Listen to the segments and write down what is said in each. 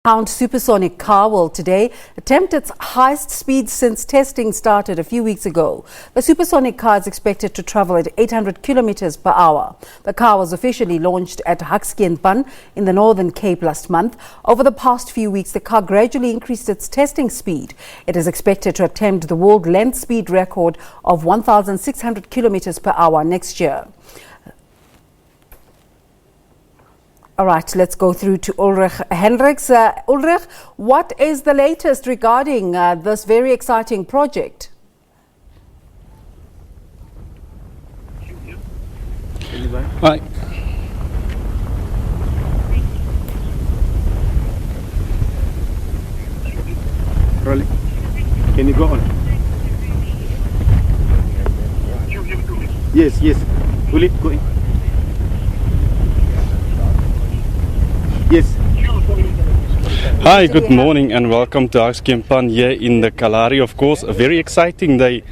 Bloodhound Supersonic car will today attempt its highest speed since testing started a few weeks ago. The Supersonic car is expected to travel at 800 kilometers per hour. The car was officially launched at Hakskeenpan in the Northern Cape last month. Over the past few weeks, the car gradually increased its testing speed. It is expected to attempt the world landspeed record of 1,600 kilometers per hour next year. All right, let's go through to Ulrich Hendriks. Ulrich, what is the latest regarding this very exciting project? Hi. Rolling. Can you go on? Yes, yes. Will it go in? Yes. Hi, good morning and welcome to Hakskeenpan here in the Kalahari. Of course, a very exciting day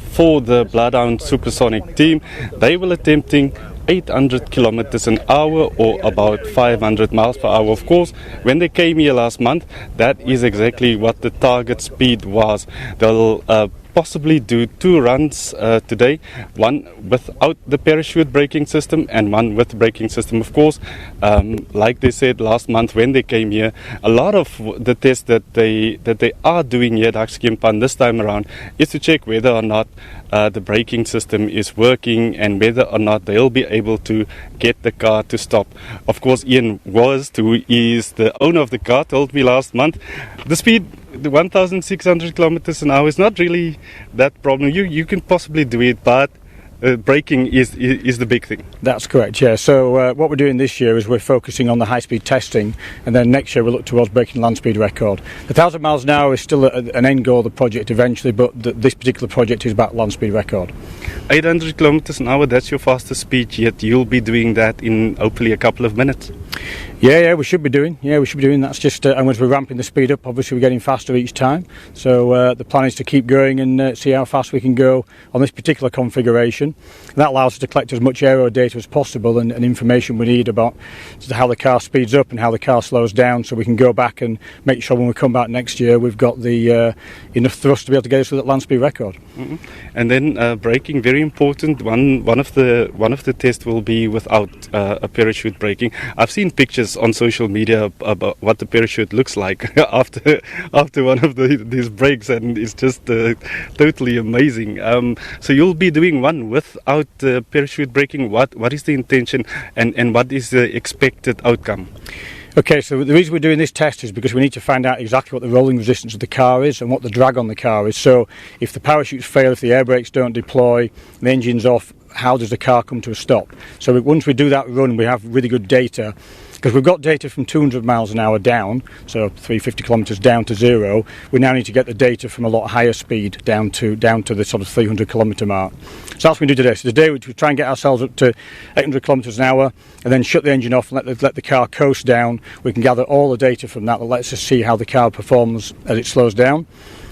for the Bloodhound Supersonic team. They will attempting 800 kilometers an hour or about 500 miles per hour. Of course, when they came here last month, that is exactly what the target speed was. They'll possibly do two runs today, one without the parachute braking system and one with the braking system. Of course, like they said last month when they came here, a lot of the tests that they are doing here at Hakskeenpan this time around is to check whether or not the braking system is working and whether or not they'll be able to get the car to stop. Of course, Ian Wurst, who is the owner of the car, told me last month the speed, the 1,600 kilometers an hour is not really that problem. You can possibly do it, but braking is the big thing. That's correct, yeah. So what we're doing this year is we're focusing on the high-speed testing, and then next year we'll look towards breaking the land speed record. The 1,000 miles an hour is still an end goal of the project eventually, but this particular project is about land speed record. 800 kilometers an hour, that's your fastest speed yet. You'll be doing that in hopefully a couple of minutes. Yeah, we should be doing. That's just, and as we're ramping the speed up, obviously we're getting faster each time. So the plan is to keep going and see how fast we can go on this particular configuration. And that allows us to collect as much aero data as possible and information we need about how the car speeds up and how the car slows down, so we can go back and make sure when we come back next year we've got the enough thrust to be able to get us to that land speed record. Mm-hmm. And then braking, very important. One of the tests will be without a parachute braking. I've seen pictures on social media about what the parachute looks like after one of these breaks, and it's just totally amazing. So you'll be doing one without parachute braking. What is the intention and what is the expected outcome? Okay, so the reason we're doing this test is because we need to find out exactly what the rolling resistance of the car is and what the drag on the car is. So if the parachutes fail, if the air brakes don't deploy, the engine's off, how does the car come to a stop? So once we do that run, we have really good data, because we've got data from 200 miles an hour down, so 350 kilometres down to zero. We now need to get the data from a lot higher speed down to the sort of 300 kilometre mark. So that's what we do today. So today we try and get ourselves up to 800 kilometres an hour and then shut the engine off and let the car coast down. We can gather all the data from that lets us see how the car performs as it slows down.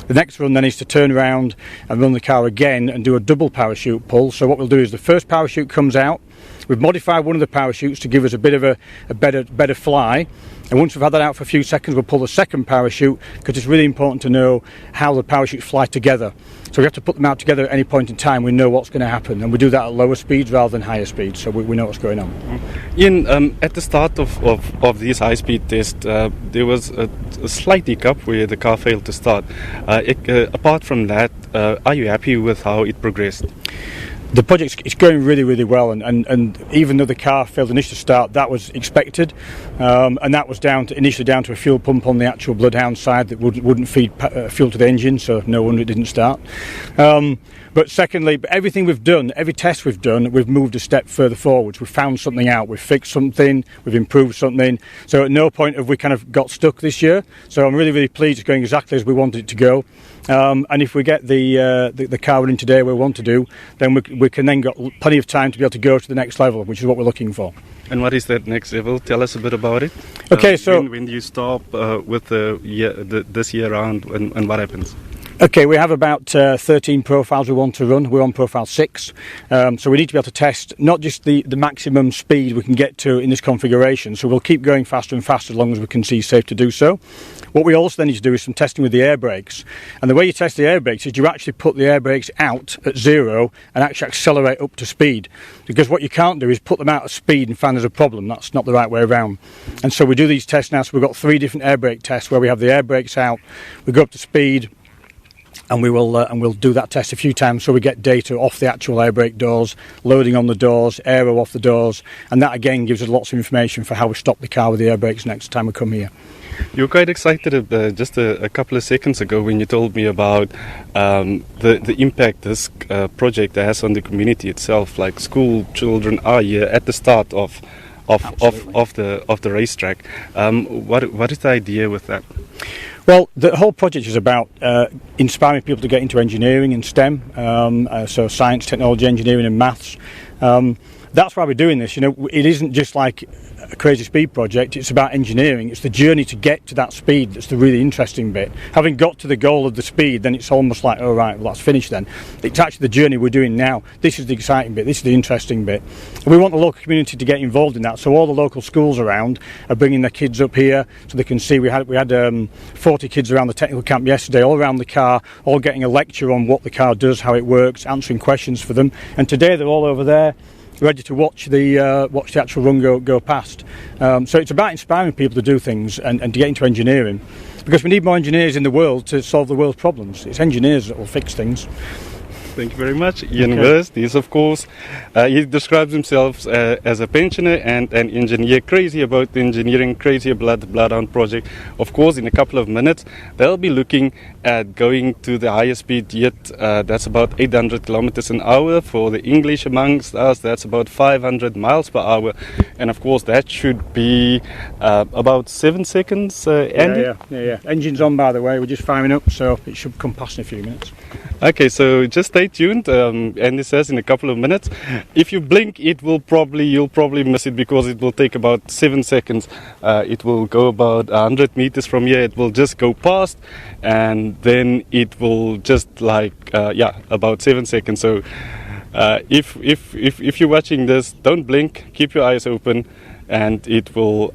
The next run then is to turn around and run the car again and do a double parachute pull. So what we'll do is the first parachute comes out. We've modified one of the parachutes to give us a bit of a better fly, and once we've had that out for a few seconds, we'll pull the second parachute, because it's really important to know how the parachutes fly together. So we have to put them out together at any point in time. We know what's going to happen, and we do that at lower speeds rather than higher speeds, so we know what's going on. Ian, at the start of these high-speed tests, there was a slight hiccup where the car failed to start. Apart from that, are you happy with how it progressed? The project is going really, really well, and even though the car failed initially to start, that was expected, and that was initially down to a fuel pump on the actual Bloodhound side that wouldn't feed fuel to the engine, so no wonder it didn't start. But secondly, everything we've done, every test we've done, we've moved a step further forwards. We've found something out, we've fixed something, we've improved something. So at no point have we kind of got stuck this year. So I'm really, really pleased it's going exactly as we wanted it to go. And if we get the car running today where we want to do, then we can then got plenty of time to be able to go to the next level, which is what we're looking for. And what is that next level? Tell us a bit about it. Okay, so when you stop with this year round, and what happens? Okay, we have about 13 profiles we want to run. We're on profile 6. So we need to be able to test not just the maximum speed we can get to in this configuration, so we'll keep going faster and faster as long as we can see safe to do so. What we also then need to do is some testing with the air brakes. And the way you test the air brakes is you actually put the air brakes out at 0 and actually accelerate up to speed. Because what you can't do is put them out at speed and find there's a problem. That's not the right way around. And so we do these tests now. So we've got 3 different air brake tests where we have the air brakes out, we go up to speed, and we'll do that test a few times so we get data off the actual air brake doors, loading on the doors, aero off the doors, and that again gives us lots of information for how we stop the car with the air brakes next time we come here. You were quite excited just a couple of seconds ago when you told me about the impact this project has on the community itself. Like school children are here at the start of the racetrack. What is the idea with that? Well, the whole project is about inspiring people to get into engineering and STEM, so science, technology, engineering and maths. That's why we're doing this. You know, it isn't just like a crazy speed project, it's about engineering. It's the journey to get to that speed that's the really interesting bit. Having got to the goal of the speed, then it's almost like, oh right, well that's finished then. It's actually the journey we're doing now. This is the exciting bit, this is the interesting bit. And we want the local community to get involved in that, so all the local schools around are bringing their kids up here so they can see. We had 40 kids around the technical camp yesterday, all around the car, all getting a lecture on what the car does, how it works, answering questions for them. And today they're all over there ready to watch the actual run go past. So it's about inspiring people to do things and to get into engineering, because we need more engineers in the world to solve the world's problems. It's engineers that will fix things. Thank you very much. Ian Wurst, he's of course, he describes himself as a pensioner and an engineer, crazy about engineering, crazy about the Bloodhound project. Of course, in a couple of minutes, they'll be looking at going to the highest speed yet. That's about 800 kilometers an hour. For the English amongst us, that's about 500 miles per hour. And of course, that should be about 7 seconds, Andy? Yeah. Engine's on, by the way. We're just firing up, so it should come past in a few minutes. Okay, so just stay tuned. Andy says in a couple of minutes. If you blink, you'll probably miss it, because it will take about 7 seconds. It will go about 100 meters from here. It will just go past, and then it will just about 7 seconds. So if you're watching this, don't blink. Keep your eyes open, and it will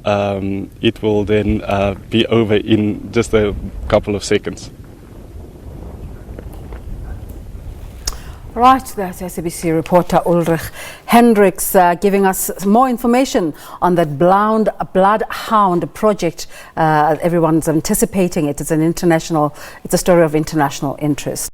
then be over in just a couple of seconds. Right, that's SABC reporter Ulrich Hendriks giving us more information on that Bloodhound project. Everyone's anticipating it. It's a story of international interest.